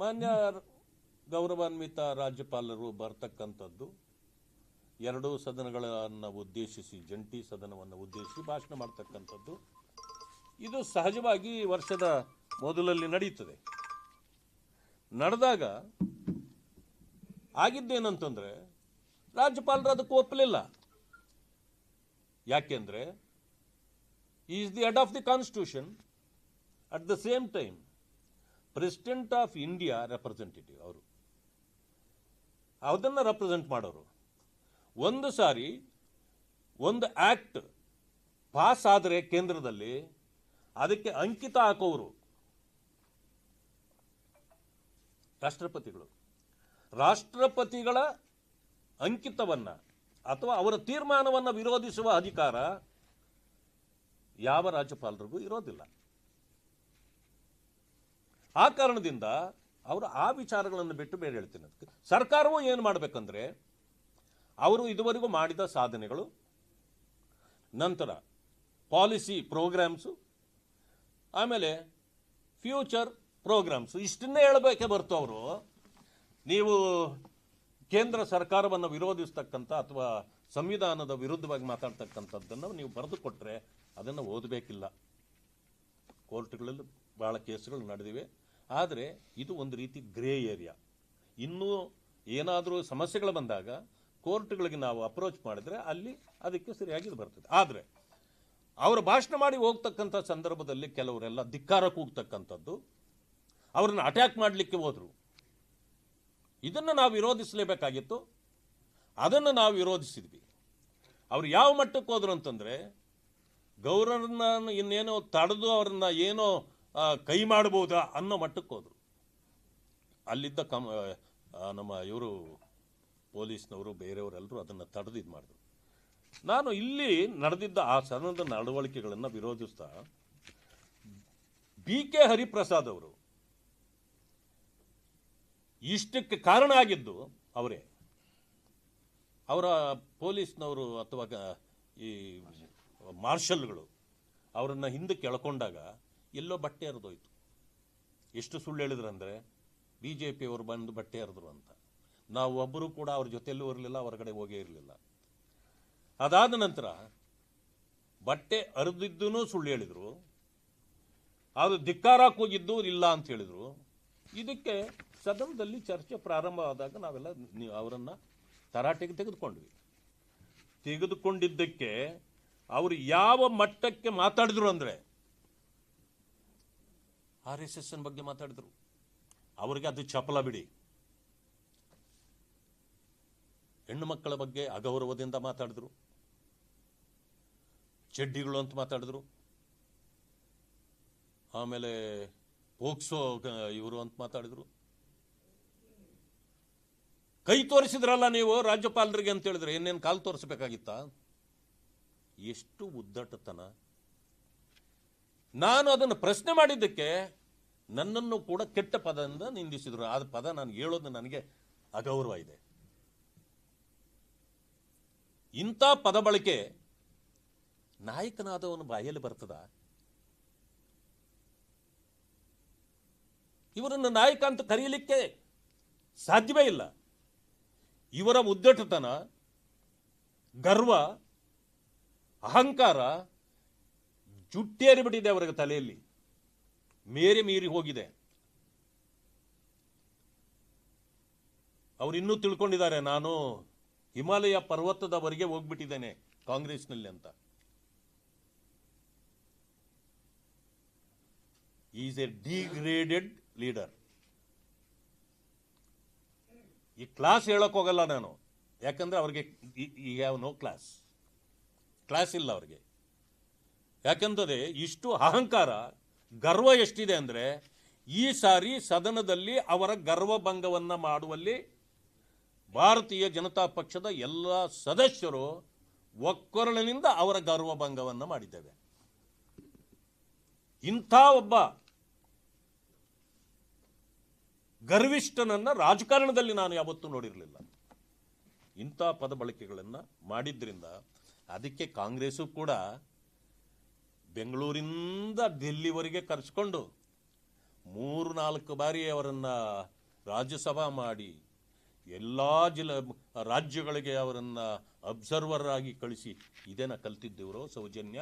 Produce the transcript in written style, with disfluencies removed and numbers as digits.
ಮಾನ್ಯ ಗೌರವಾನ್ವಿತ ರಾಜ್ಯಪಾಲರು ಬರ್ತಕ್ಕಂಥದ್ದು ಎರಡೂ ಸದನಗಳನ್ನು ಉದ್ದೇಶಿಸಿ, ಜಂಟಿ ಸದನವನ್ನು ಉದ್ದೇಶಿಸಿ ಭಾಷಣ ಮಾಡ್ತಕ್ಕಂಥದ್ದು ಇದು ಸಹಜವಾಗಿ ವರ್ಷದ ಮೊದಲಲ್ಲಿ ನಡೀತದೆ. ನಡೆದಾಗ ಆಗಿದ್ದೇನಂತಂದರೆ ರಾಜ್ಯಪಾಲರು ಅದಕ್ಕೆ ಒಪ್ಪಲಿಲ್ಲ. ಯಾಕೆಂದರೆ is the head of the constitution, at the same time president of India representative. ಅವರು ಅದನ್ನು ರೆಪ್ರೆಸೆಂಟ್ ಮಾಡೋರು. ಒಂದು ಸಾರಿ ಒಂದು ಆ್ಯಕ್ಟ್ ಪಾಸ್ ಆದರೆ ಕೇಂದ್ರದಲ್ಲಿ ಅದಕ್ಕೆ ಅಂಕಿತ ಹಾಕೋರು ರಾಷ್ಟ್ರಪತಿಗಳು. ರಾಷ್ಟ್ರಪತಿಗಳ ಅಂಕಿತವನ್ನು ಅಥವಾ ಅವರ ತೀರ್ಮಾನವನ್ನು ವಿರೋಧಿಸುವ ಅಧಿಕಾರ ಯಾವ ರಾಜ್ಯಪಾಲರಿಗೂ ಇರೋದಿಲ್ಲ. ಆ ಕಾರಣದಿಂದ ಅವರು ಆ ವಿಚಾರಗಳನ್ನು ಬಿಟ್ಟು ಬೇರೆ ಹೇಳ್ತೀನಿ. ಅದಕ್ಕೆ ಸರ್ಕಾರವು ಏನು ಮಾಡಬೇಕಂದ್ರೆ ಅವರು ಇದುವರೆಗೂ ಮಾಡಿದ ಸಾಧನೆಗಳು, ನಂತರ ಪಾಲಿಸಿ ಪ್ರೋಗ್ರಾಮ್ಸು, ಆಮೇಲೆ ಫ್ಯೂಚರ್ ಪ್ರೋಗ್ರಾಮ್ಸು, ಇಷ್ಟನ್ನೇ ಹೇಳಬೇಕೆ ಹೊರತು ಅವರು ನೀವು ಕೇಂದ್ರ ಸರ್ಕಾರವನ್ನು ವಿರೋಧಿಸ್ತಕ್ಕಂಥ ಅಥವಾ ಸಂವಿಧಾನದ ವಿರುದ್ಧವಾಗಿ ಮಾತಾಡ್ತಕ್ಕಂಥದ್ದನ್ನು ನೀವು ಬರೆದು ಕೊಟ್ಟರೆ ಅದನ್ನು ಓದಬೇಕಿಲ್ಲ. ಕೋರ್ಟ್ಗಳಲ್ಲಿ ಭಾಳ ಕೇಸ್ಗಳು ನಡೆದಿವೆ. ಆದರೆ ಇದು ಒಂದು ರೀತಿ ಗ್ರೇ ಏರಿಯಾ. ಇನ್ನೂ ಏನಾದರೂ ಸಮಸ್ಯೆಗಳು ಬಂದಾಗ ಕೋರ್ಟ್ಗಳಿಗೆ ನಾವು ಅಪ್ರೋಚ್ ಮಾಡಿದರೆ ಅಲ್ಲಿ ಅದಕ್ಕೆ ಸರಿಯಾಗಿ ಇದು ಬರ್ತದೆ. ಆದರೆ ಅವರು ಭಾಷಣ ಮಾಡಿ ಹೋಗ್ತಕ್ಕಂಥ ಸಂದರ್ಭದಲ್ಲಿ ಕೆಲವರೆಲ್ಲ ಧಿಕ್ಕಾರ ಕೂಗ್ತಕ್ಕಂಥದ್ದು, ಅವ್ರನ್ನ ಅಟ್ಯಾಕ್ ಮಾಡಲಿಕ್ಕೆ ಹೋದರು. ಇದನ್ನು ನಾವು ವಿರೋಧಿಸಲೇಬೇಕಾಗಿತ್ತು. ಅದನ್ನು ನಾವು ವಿರೋಧಿಸಿದ್ವಿ. ಅವ್ರು ಯಾವ ಮಟ್ಟಕ್ಕೆ ಹೋದ್ರು ಅಂತಂದರೆ ಗೌರವರನ್ನ ಇನ್ನೇನೋ ತಡೆದು ಅವ್ರನ್ನ ಏನೋ ಕೈ ಮಾಡ್ಬೋದಾ ಅನ್ನೋ ಮಟ್ಟಕ್ಕೆ ಹೋದರು. ಅಲ್ಲಿದ್ದ ನಮ್ಮ ಇವರು ಪೊಲೀಸ್ನವರು ಬೇರೆಯವರೆಲ್ಲರೂ ಅದನ್ನು ತಡೆದು ಇದು ಮಾಡಿದ್ರು. ನಾನು ಇಲ್ಲಿ ನಡೆದಿದ್ದ ಆ ಸದನದ ನಡವಳಿಕೆಗಳನ್ನು ವಿರೋಧಿಸ್ತಾ ಬಿ ಕೆ ಹರಿಪ್ರಸಾದ್ ಅವರು ಇಷ್ಟಕ್ಕೆ ಕಾರಣ ಆಗಿದ್ದು ಅವರೇ. ಅವರ ಪೊಲೀಸ್ನವರು ಅಥವಾ ಈ ಮಾರ್ಷಲ್ಗಳು ಅವರನ್ನು ಹಿಂದಕ್ಕೆ ಎಳ್ಕೊಂಡಾಗ ಎಲ್ಲೋ ಬಟ್ಟೆ ಹರಿದೋಯ್ತು. ಎಷ್ಟು ಸುಳ್ಳು ಹೇಳಿದ್ರು ಅಂದರೆ BJP ಅವರು ಬಂದು ಬಟ್ಟೆ ಹರಿದ್ರು ಅಂತ. ನಾವು ಒಬ್ಬರು ಕೂಡ ಅವ್ರ ಜೊತೆಯಲ್ಲೂ ಇರಲಿಲ್ಲ, ಹೊರಗಡೆ ಹೋಗೇ ಇರಲಿಲ್ಲ. ಅದಾದ ನಂತರ ಬಟ್ಟೆ ಹರಿದಿದ್ದೂ ಸುಳ್ಳು ಹೇಳಿದರು, ಅದು ಧಿಕ್ಕಾರಕ್ಕೆ ಹೋಗಿದ್ದು ಇಲ್ಲ ಅಂತ ಹೇಳಿದರು. ಇದಕ್ಕೆ ಸದನದಲ್ಲಿ ಚರ್ಚೆ ಪ್ರಾರಂಭವಾದಾಗ ನಾವೆಲ್ಲ ಅವರನ್ನು ತರಾಟೆಗೆ ತೆಗೆದುಕೊಂಡಿದ್ದಕ್ಕೆ ಅವರು ಯಾವ ಮಟ್ಟಕ್ಕೆ ಮಾತಾಡಿದ್ರು ಅಂದರೆ RSS ಬಗ್ಗೆ ಮಾತಾಡಿದ್ರು. ಅವರಿಗೆ ಅದು ಚಪಲ ಬಿಡಿ. ಹೆಣ್ಣು ಮಕ್ಕಳ ಬಗ್ಗೆ ಅಗೌರವದಿಂದ ಮಾತಾಡಿದ್ರು, ಚಡ್ಡಿಗಳು ಅಂತ ಮಾತಾಡಿದ್ರು, ಆಮೇಲೆ ಪೋಕ್ಸೋ ಇವರು ಅಂತ ಮಾತಾಡಿದ್ರು. ಕೈ ತೋರಿಸಿದ್ರಲ್ಲ ನೀವು ರಾಜ್ಯಪಾಲರಿಗೆ ಅಂತ ಹೇಳಿದ್ರೆ ಏನೇನು ಕಾಲು ತೋರಿಸಬೇಕಾಗಿತ್ತಾ? ಎಷ್ಟು ಉದ್ದಟತನ! ನಾನು ಅದನ್ನು ಪ್ರಶ್ನೆ ಮಾಡಿದ್ದಕ್ಕೆ ನನ್ನನ್ನು ಕೂಡ ಕೆಟ್ಟ ಪದದಿಂದ ನಿಂದಿಸಿದ್ರು. ಆ ಪದ ನಾನು ಹೇಳೋದು ನನಗೆ ಅಗೌರವ ಇದೆ. ಇಂಥ ಪದ ಬಳಕೆ ನಾಯಕನಾದವನು ಬಾಯಲ್ಲಿ ಬರ್ತದ? ಇವರನ್ನು ನಾಯಕ ಅಂತ ಕರೆಯಲಿಕ್ಕೆ ಸಾಧ್ಯವೇ ಇಲ್ಲ. ಇವರ ಉದ್ದಟತನ, ಗರ್ವ, ಅಹಂಕಾರ ಜುಟ್ಟೇರಿಬಿಟ್ಟಿದೆ ಅವರಿಗೆ ತಲೆಯಲ್ಲಿ, ಮೀರಿ ಹೋಗಿದೆ. ಅವರು ಇನ್ನೂ ತಿಳ್ಕೊಂಡಿದ್ದಾರೆ ನಾನು ಹಿಮಾಲಯ ಪರ್ವತದವರೆಗೆ ಹೋಗ್ಬಿಟ್ಟಿದ್ದೇನೆ ಕಾಂಗ್ರೆಸ್ನಲ್ಲಿ ಅಂತ. Is A degraded leader. ಈ ಕ್ಲಾಸ್ ಹೇಳಕ್ ಹೋಗಲ್ಲ ನಾನು, ಯಾಕಂದ್ರೆ ಅವ್ರಿಗೆ ಈ ಹ್ಯಾವ್ ನೋ ಕ್ಲಾಸ್ ಇಲ್ಲ ಅವ್ರಿಗೆ. ಯಾಕಂದರೆ ಇಷ್ಟು ಅಹಂಕಾರ, ಗರ್ವ ಎಷ್ಟಿದೆ ಅಂದರೆ ಈ ಸಾರಿ ಸದನದಲ್ಲಿ ಅವರ ಗರ್ವಭಂಗವನ್ನು ಮಾಡುವಲ್ಲಿ ಭಾರತೀಯ ಜನತಾ ಪಕ್ಷದ ಎಲ್ಲ ಸದಸ್ಯರು ಒಕ್ಕೊರಳಿನಿಂದ ಅವರ ಗರ್ವಭಂಗವನ್ನು ಮಾಡಿದ್ದೇವೆ. ಇಂಥ ಒಬ್ಬ ಗರ್ವಿಷ್ಠನನ್ನು ರಾಜಕಾರಣದಲ್ಲಿ ನಾನು ಯಾವತ್ತೂ ನೋಡಿರಲಿಲ್ಲ. ಇಂಥ ಪದ ಬಳಕೆಗಳನ್ನು ಮಾಡಿದ್ರಿಂದ ಅದಕ್ಕೆ ಕಾಂಗ್ರೆಸ್ಸು ಕೂಡ ಬೆಂಗಳೂರಿಂದ ಡೆಲ್ಲಿವರೆಗೆ ಕರೆಸ್ಕೊಂಡು 3-4 ಬಾರಿ ಅವರನ್ನು ರಾಜ್ಯಸಭಾ ಮಾಡಿ ಎಲ್ಲ ರಾಜ್ಯಗಳಿಗೆ ಅವರನ್ನು ಅಬ್ಸರ್ವರ್ ಆಗಿ ಕಳಿಸಿ ಇದೇನ ಕಲ್ತಿದ್ದೆವರು ಸೌಜನ್ಯ?